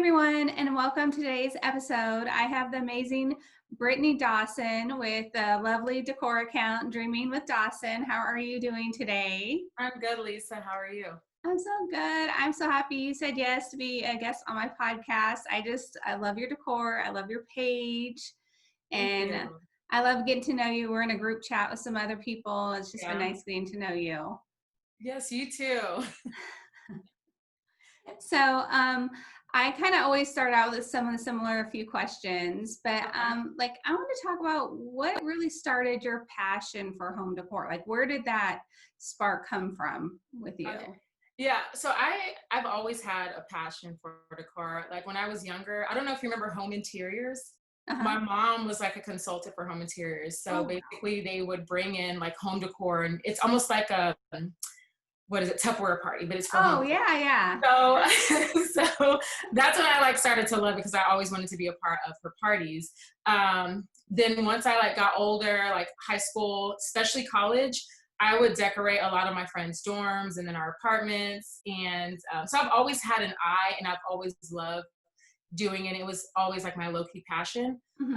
everyone, and welcome to today's episode. I have the amazing Brittany Dawson with the lovely decor account, Dreaming with Dawson. How are you doing today? I'm good, Lisa. How are you? I'm so good. I'm so happy you said yes to be a guest on my podcast. I love your decor. I love your page, Thank and you. I love getting to know you. We're in a group chat with some other people. It's just been Yeah. nice getting to know you. Yes, you too. So, I kind of always start out with some of the similar few questions, but Okay. I want to talk about what really started your passion for home decor. Like, where did that spark come from with you? Okay. Yeah. So I've always had a passion for decor. Like when I was younger, I don't know if you remember home interiors. Uh-huh. My mom was like a consultant for home interiors. So Oh, basically they would bring in like home decor, and it's almost like a what is it, Tupperware party, but it's for home oh, decor. yeah, yeah. So, so that's when I like started to love it because I always wanted to be a part of her parties. Then once I like got older, like high school, especially college, I would decorate a lot of my friends' dorms and then our apartments. And so I've always had an eye, and I've always loved doing it. It was always like my low key passion. Hmm.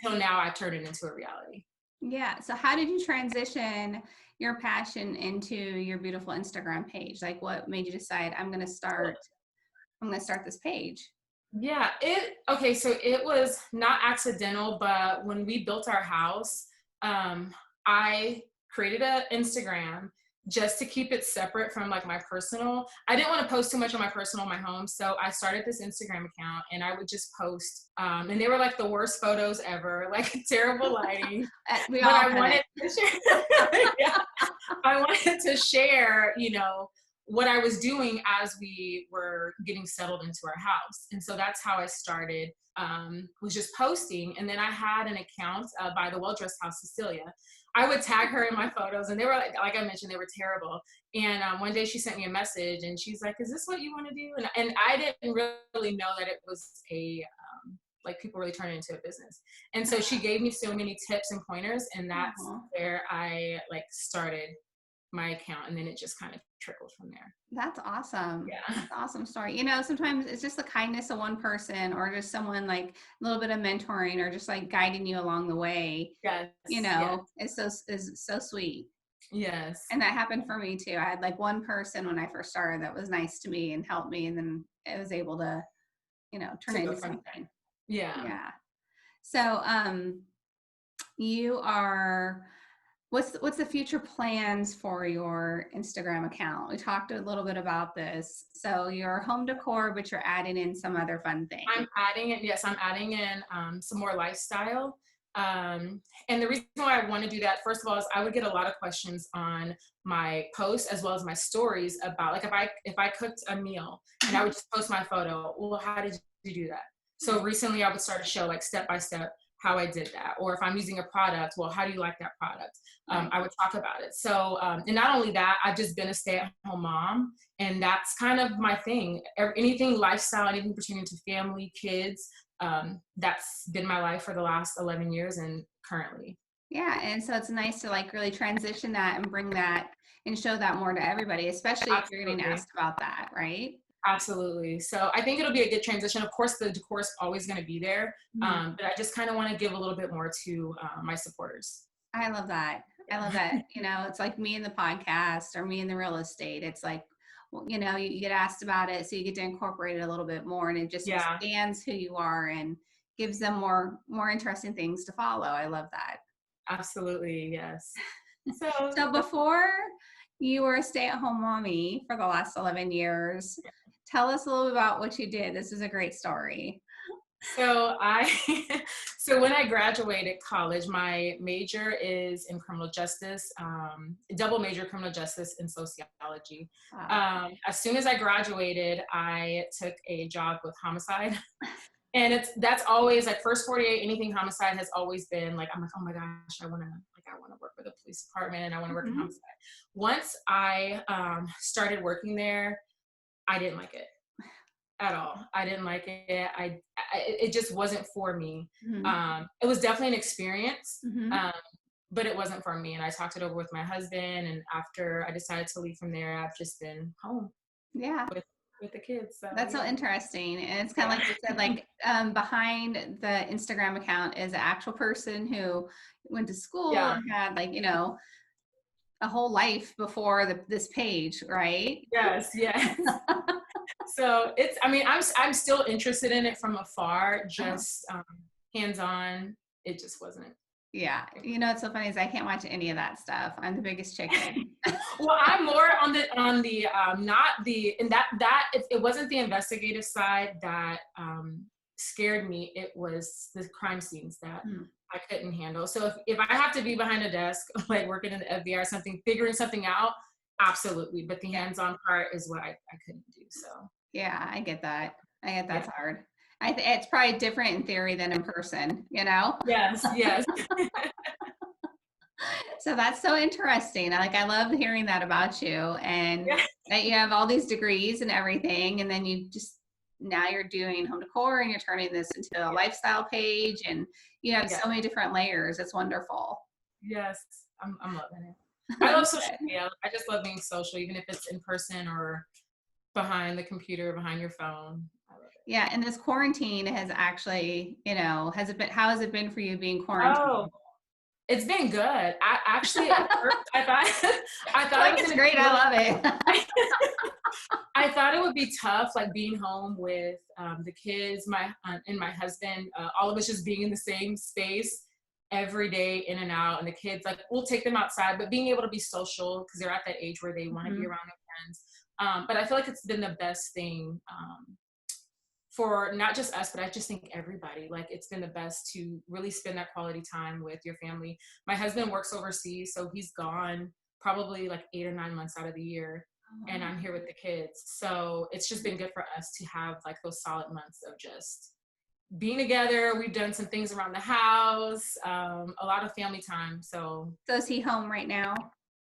Until now, I've turned it into a reality. Yeah. So, how did you transition your passion into your beautiful Instagram page? Like, what made you decide I'm going to start this page? Yeah, okay, so it was not accidental, but when we built our house, I created an Instagram just to keep it separate from like my personal. I didn't want to post too much on my personal, my home, so I started this Instagram account and I would just post, and they were like the worst photos ever, like terrible lighting, We but all I had it. wanted to share. Yeah, I wanted to share, what I was doing as we were getting settled into our house. And so that's how I started, was just posting. And then I had an account by the well-dressed house, Cecilia. I would tag her in my photos, and they were like I mentioned, they were terrible. And one day she sent me a message and she's like, is this what you want to do? And I didn't really know that it was like people really turn it into a business. And so she gave me so many tips and pointers, and that's Aw. where I like started my account, and then it just kind of trickled from there. That's awesome. Yeah. That's an awesome story. Sometimes it's just the kindness of one person or just someone like a little bit of mentoring or just like guiding you along the way, Yes. Yes. is so sweet. Yes. And that happened for me too. I had like one person when I first started that was nice to me and helped me, and then it was able to, turn To it go into from there. something. Yeah. Yeah. So, you are what's the future plans for your Instagram account? We talked a little bit about this. So you're home decor, but you're adding in some other fun things. I'm adding it. Yes, I'm adding in some more lifestyle. And the reason why I want to do that, first of all, is I would get a lot of questions on my posts as well as my stories about like if I cooked a meal and I would just post my photo. Well, how did you do that? So recently, I would start to show like step by step how I did that. Or if I'm using a product, well, how do you like that product? Right. I would talk about it. So, and not only that, I've just been a stay-at-home mom, and that's kind of my thing. Anything lifestyle, anything pertaining to family, kids, that's been my life for the last 11 years and currently. Yeah. And so it's nice to like really transition that and bring that and show that more to everybody, especially if you're getting Absolutely. asked about that, right? Absolutely. So I think it'll be a good transition. Of course, the decor is always going to be there, Mhm. but I just kind of want to give a little bit more to my supporters. I love that. I love that. It's like me in the podcast or me in the real estate. It's like, well, you get asked about it, so you get to incorporate it a little bit more, and it just Yeah, expands who you are and gives them more interesting things to follow. I love that. absolutely. Yes. So So before you were a stay-at-home mommy for the last 11 years, tell us a little bit about what you did. This is a great story. So I, so when I graduated college, my major is in criminal justice, double major criminal justice and sociology. Wow. As soon as I graduated, I took a job with homicide, and that's always like first 48. Anything homicide has always been like I'm like, oh my gosh, I want to work for the police department, and I want to work in Mhm. homicide. Once I started working there, I didn't like it at all. I didn't like it. It just wasn't for me. Mhm. It was definitely an experience, Mhm. um, but it wasn't for me. And I talked it over with my husband, and after I decided to leave from there, I've just been home Yeah. with. with the kids. So That's so yeah. interesting. And it's kind of Yeah. like you said, like behind the Instagram account is an actual person who went to school Yeah. and had like, a whole life before this page, right? Yes. Yes. So it's, I mean, I'm still interested in it from afar, Uh-huh. just hands-on. It just wasn't. Yeah. What's so funny is I can't watch any of that stuff. I'm the biggest chicken. Well, I'm more on the not the, and that it wasn't the investigative side that scared me. It was the crime scenes that Hmm. I couldn't handle. So if I have to be behind a desk, like working in the FBI or something, figuring something out, absolutely. But the Yeah. hands-on part is what I couldn't do. So Yeah, I get that. I get yeah. that's hard. It's probably different in theory than in person, Yes, yes. So that's so interesting. I love hearing that about you and Yeah. that you have all these degrees and everything. And then now you're doing home decor and you're turning this into a lifestyle page and you have Yeah. so many different layers. It's wonderful. Yes. I'm loving it. I love social Good. media. I just love being social, even if it's in person or behind the computer, behind your phone. I love it. Yeah. And this quarantine has actually, how has it been for you being Oh, quarantined? it's been good. I actually at first I thought I thought it was It's gonna be great. a I little. love it. I thought it would be tough, like being home with the kids, my and my husband, all of us just being in the same space every day, in and out, and the kids, like we'll take them outside, but being able to be social because they're at that age where they want to be Mhm. around their friends. But I feel like it's been the best thing for not just us, but I just think everybody. Like it's been the best to really spend that quality time with your family. My husband works overseas, so he's gone probably like 8 or 9 months out of the year, and I'm here with the kids. So it's just been good for us to have like those solid months of just being together. We've done some things around the house, a lot of family time. So So is he home right now?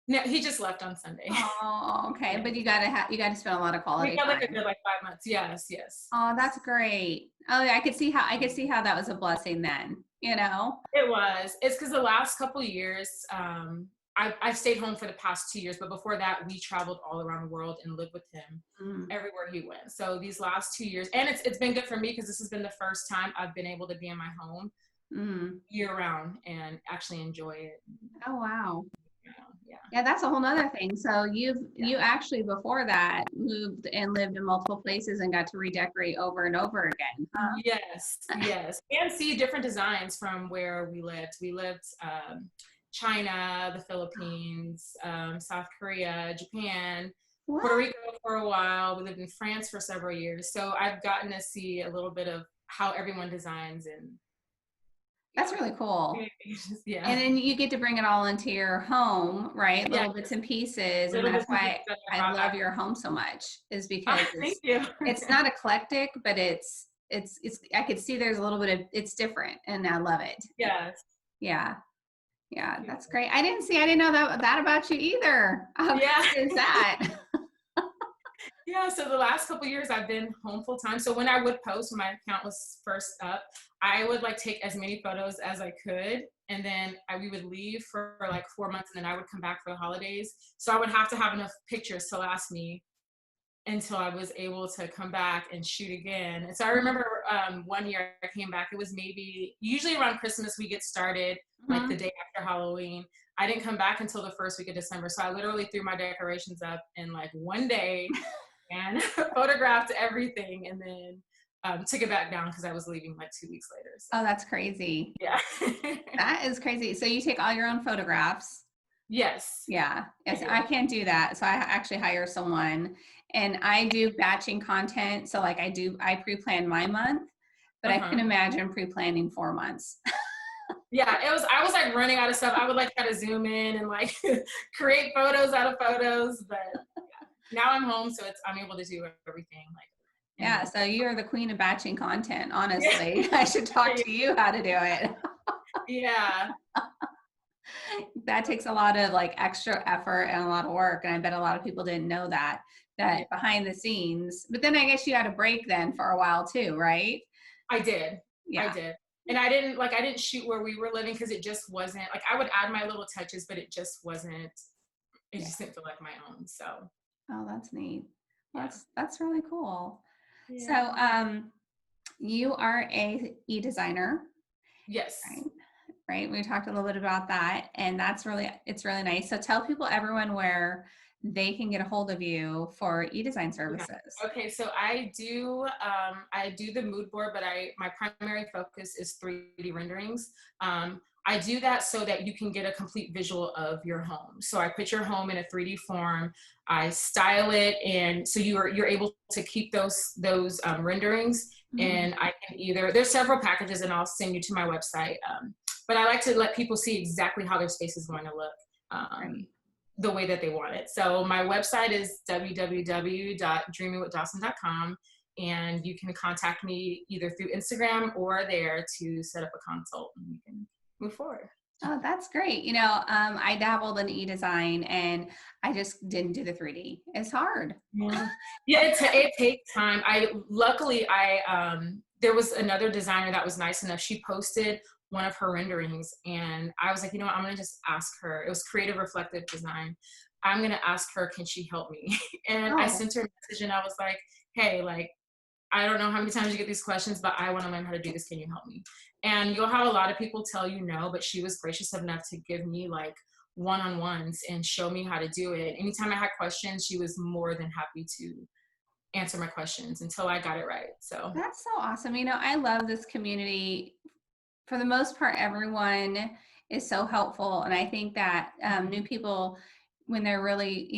no, he just left on Sunday. Oh, okay. Yeah. But you gotta spend a lot of We quality got like a time. good like 5 months. Yes, yes. Oh, that's great. Oh, yeah, I could see how that was a blessing then, It was. It's because the last couple of years, I've stayed home for the past 2 years, but before that, we traveled all around the world and lived with him Mm, everywhere he went. So these last 2 years, and it's been good for me because this has been the first time I've been able to be in my home mm. year round and actually enjoy it. Oh, wow. Yeah, Yeah, that's a whole nother thing. So yeah. you actually before that moved and lived in multiple places and got to redecorate over and over again, huh? Yes, yes. And see different designs from where we lived. We lived China, the Philippines, South Korea, Japan, Puerto What? Rico for a while. We lived in France for several years. So I've gotten to see a little bit of how everyone designs and That's really cool. yeah. And then you get to bring it all into your home, right? Yeah. Little bits and pieces. And Little that's bits and pieces why that I I brought love back. your home so much, is Thank because you. it's not eclectic, but it's I could see there's a little bit of it's different and I love it. Yes. Yeah. Yeah, that's great. I didn't know that about you either. How Yeah. great is that? Yeah, so the last couple years I've been home full time. So when I would post, when my account was first up, I would like take as many photos as I could, and then we would leave for like 4 months, and then I would come back for the holidays. So I would have to have enough pictures to last me until I was able to come back and shoot again. And so I remember one year I came back. It was maybe usually around Christmas we get started, like the Mhm. day after Halloween. I didn't come back until the first week of December. So I literally threw my decorations up in like one day and photographed everything, and then took it back down because I was leaving like 2 weeks later. So Oh, that's crazy. yeah. That is crazy. So you take all your own photographs. Yes, Yeah. I Yes, do. I can't do that. So I actually hire someone and I do batching content. So I pre-plan my month, but I can Uh-huh. imagine pre-planning 4 months. Yeah, I was like running out of stuff. I would like try to zoom in and like create photos out of photos, but now I'm home, so I'm able to do everything like in Yeah. one So you're the queen of batching content, place. honestly. I should talk Yeah, to you how to do it. yeah, That takes a lot of extra effort and a lot of work. And I bet a lot of people didn't know yeah. that behind the scenes, but then I guess you had a break then for a while too, right? I did, I Yeah. did, and I didn't shoot where we were living because it just wasn't like I would add my little touches, but it just wasn't. It Yeah. just didn't feel like my own. So Oh, that's neat. Yeah. That's really cool. So, Yeah. you are a e-designer, right? Yes. Right. We talked a little bit about that, and it's really nice. So tell people, everyone, where they can get a hold of you for e-design Yeah. services. Okay, so I do the mood board, but my primary focus is 3D renderings. I do that so that you can get a complete visual of your home. So I put your home in a 3D form, I style it, and so you're able to keep those renderings. Mhm. And I can there's several packages, and I'll send you to my website. But I like to let people see exactly how their space is going to look. Right. The way that they want it. So my website is www.dreamingwithdawson.com, and you can contact me either through Instagram or there to set up a consult, and we can move forward. Oh, that's great. I dabbled in e-design, and I just didn't do the 3D. It's hard. Yeah, yeah, it takes time. There was another designer that was nice enough. She posted one of her renderings, and I was like, you know what, I'm gonna just ask her. It was creative reflective design. I'm gonna ask her, can she help me? And I Oh, sent her a message, and I was like, hey, like, I don't know how many times you get these questions, but I want to learn how to do this. Can you help me? And you'll have a lot of people tell you no, but she was gracious enough to give me like one-on-ones and show me how to do it. Anytime I had questions, she was more than happy to answer my questions until I got it right. So that's so awesome. I love this community. For the most part, everyone is so helpful. And I think that new people, when they're really,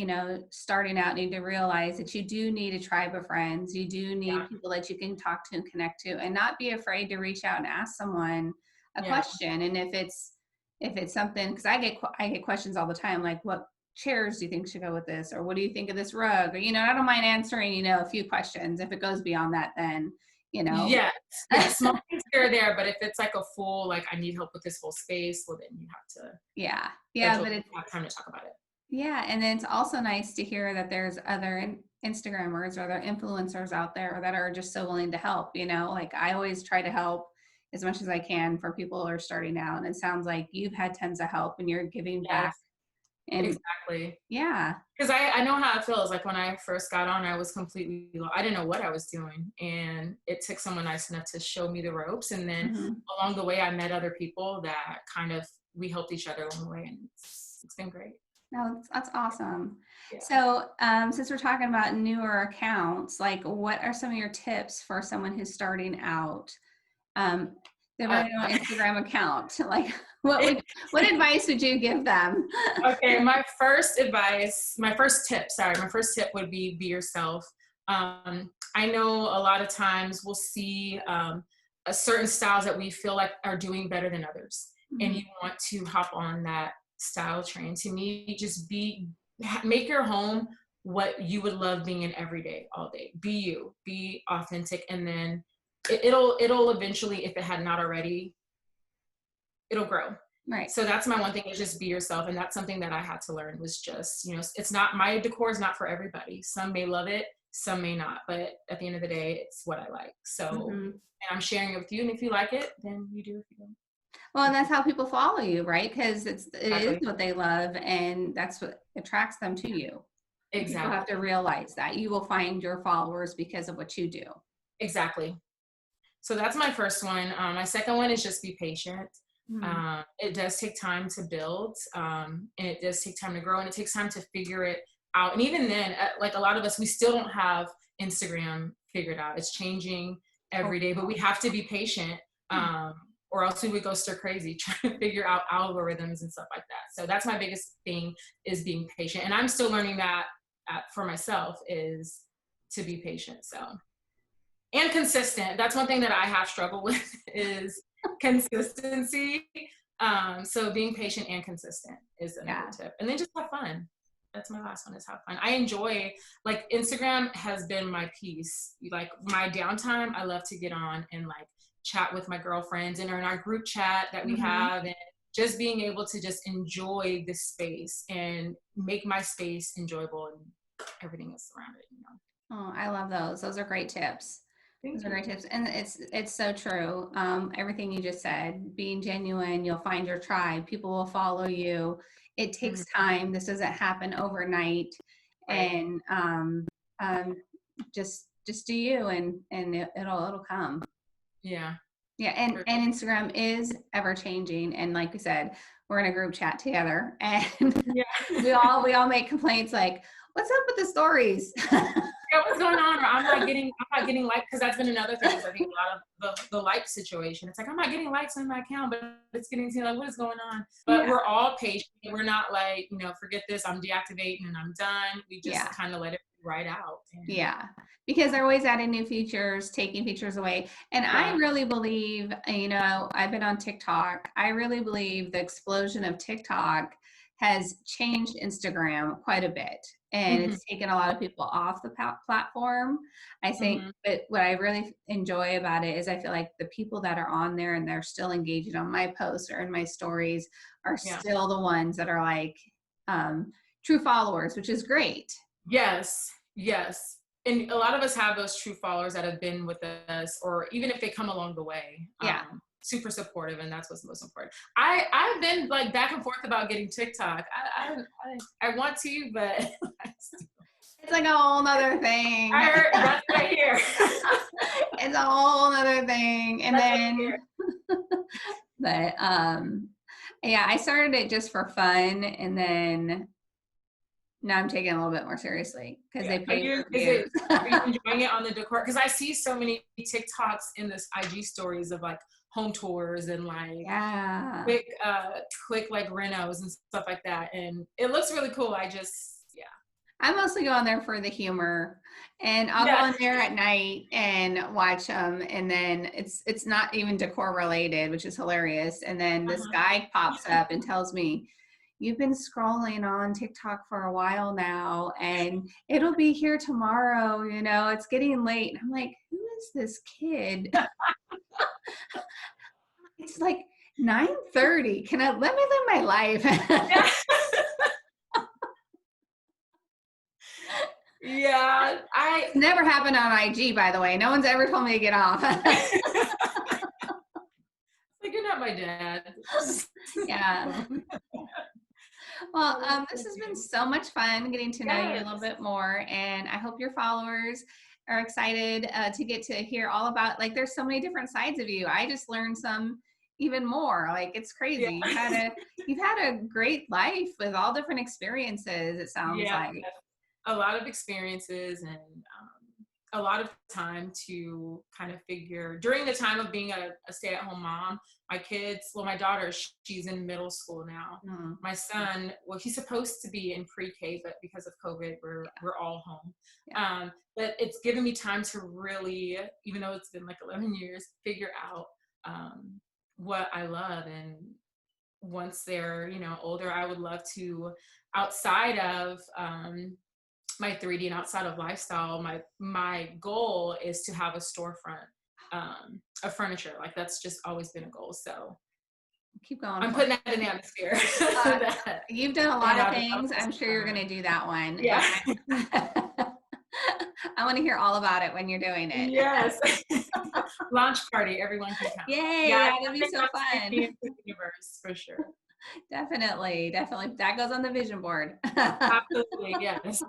starting out, need to realize that you do need a tribe of friends. You do yeah, need people that you can talk to and connect to, and not be afraid to reach out and ask someone a yeah, question. And if it's something, because I get questions all the time, like, what chairs do you think should go with this, or what do you think of this rug, or I don't mind answering a few questions. If it goes beyond that, then you know yes, yes. Small things here or there, but if it's like a full, like I need help with this whole space, well then you have to yeah, yeah, schedule, but it's have time to talk about it. yeah, and then it's also nice to hear that there's other Instagrammers or other influencers out there that are just so willing to help. Like, I always try to help as much as I can for people who are starting out, and it sounds like you've had tons of help and you're giving back. Yes, And exactly. yeah. Because I know how it feels. Like when I first got on, I was completely, I didn't know what I was doing. And it took someone nice enough to show me the ropes. And then Mhm. along the way, I met other people that kind of, we helped each other along the way. And it's been great. No, that's awesome. Yeah. So, since we're talking about newer accounts, like, what are some of your tips for someone who's starting out? Um, they Uh, want to know Instagram account. Like, what advice would you give them? okay. My first tip would be yourself. I know a lot of times we'll see a certain styles that we feel like are doing better than others. And Mhm. you want to hop on that style train. To me, just make your home what you would love being in every day, all day. Be you, be authentic, and then it'll eventually, if it had not already, it'll grow. Right. So that's my one thing, is just be yourself. And that's something that I had to learn, was just, it's not, my decor is not for everybody. Some may love it, some may not, but at the end of the day, it's what I like. So, Mhm. and I'm sharing it with you. And if you like it, then you do. If you don't, Well, and that's how people follow you, right? Because it is exactly, what they love, and that's what attracts them to you. And people have exactly, to realize that you will find your followers because of what you do. exactly. So that's my first one. My second one is just be patient. Mhm. It does take time to build, and it does take time to grow, and it takes time to figure it out. And even then, like a lot of us, we still don't have Instagram figured out. It's changing Oh, every day, but we have to be patient, or else we would go stir crazy trying to figure out algorithms and stuff like that. So that's my biggest thing, is being patient. And I'm still learning that for myself, is to be patient. So, and consistent. That's one thing that I have struggled with, is consistency. So being patient and consistent is another yeah. tip. And then just have fun. That's my last one, is have fun. I enjoy, like, Instagram has been my peace. Like my downtime, I love to get on and like chat with my girlfriends, and in our group chat that we Mhm. have, and just being able to just enjoy this space and make my space enjoyable, and everything is surrounded. Oh, I love those. Those are great tips. Those Thank are great you. tips. And it's so true. Everything you just said, being genuine, you'll find your tribe. People will follow you. It Mhm. takes time. This doesn't happen overnight. Right. And just do you, and it'll come. Yeah. Yeah, and Instagram is ever changing, and like we said, we're in a group chat together, and Yeah. we all make complaints like, "What's up with the stories?" Yeah, what's going on? Or I'm not getting likes, because that's been another thing. Is I think a lot of the like situation. It's like I'm not getting likes on my account, but it's getting to like what is going on. But Yeah, we're all patient. We're not like, forget this. I'm deactivating and I'm done. We just yeah. kind of let it ride out. And Yeah, because they're always adding new features, taking features away. And I yeah. really believe, I've been on TikTok. I really believe the explosion of TikTok has changed Instagram quite a bit. And Hmm. it's taken a lot of people off the platform. I think, Hmm. but what I really enjoy about it is I feel like the people that are on there and they're still engaging on my posts or in my stories are Yeah. still the ones that are like true followers, which is great. Yes. Yes. And a lot of us have those true followers that have been with us, or even if they come along the way, Yeah. super supportive, and that's what's most important. I've been like back and forth about getting TikTok. I want to, but It's like a whole nother thing. I heard that's what I hear. It's a whole other thing. And That's what I then, hear. but yeah, I started it just for fun, and then now I'm taking it a little bit more seriously because Yeah. they pay for Is views. it? Are you enjoying it on the decor? Because I see so many TikToks in this IG stories of like home tours and like Yeah. quick quick like renos and stuff like that, and it looks really cool. I just I mostly go on there for the humor, and I'll go yeah. on there at night and watch them, and then it's not even decor related, which is hilarious. And then this Uh-huh. guy pops up and tells me, "You've been scrolling on TikTok for a while now, and it'll be here tomorrow. It's getting late." And I'm like, "Who is this kid?" It's like 9:30. Can I let me live my life? Yeah. Yeah, It's never happened on IG, by the way. No one's ever told me to get off. like you're not my dad. Yeah. Well, this has been so much fun getting to know you a Yes. little bit more, and I hope your followers are excited to get to hear all about. Like, there's so many different sides of you. I just learned some even more. Like, it's Yeah. crazy. You've had a great life with all different experiences. It sounds Yeah. like. A lot of experiences, and a lot of time to kind of figure during the time of being a stay-at-home mom. My daughter, she's in middle school now. Mm, My son, well, he's supposed to be in pre-K, but because of COVID, we're all home. yeah. But it's given me time to really, even though it's been like 11 years, figure out what I love. And once they're older, I would love to, outside of my 3D and outside of lifestyle, my goal is to have a storefront of furniture. Like that's just always been a goal. So Keep going I'm for putting it. that in the atmosphere. You've done a And lot of I've things. I'm sure you're going to do that one. yeah. I want to hear all about it when you're doing it. Yes. Launch party, everyone can come. Yay, Yeah, that'd be think so that's fun. the universe for sure. Definitely. That goes on the vision board. Absolutely, yes.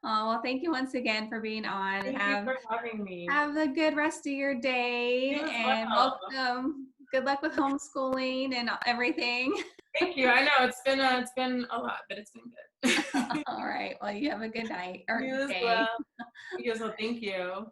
Oh, well, thank you once again for being on. Thank you for having me. Have a good rest of your day, You as and well. welcome. Good luck with homeschooling and everything. Thank you. I know it's been a lot, but it's been good. All right. Well, you have a good night or You as day. well. You as well. Thank you.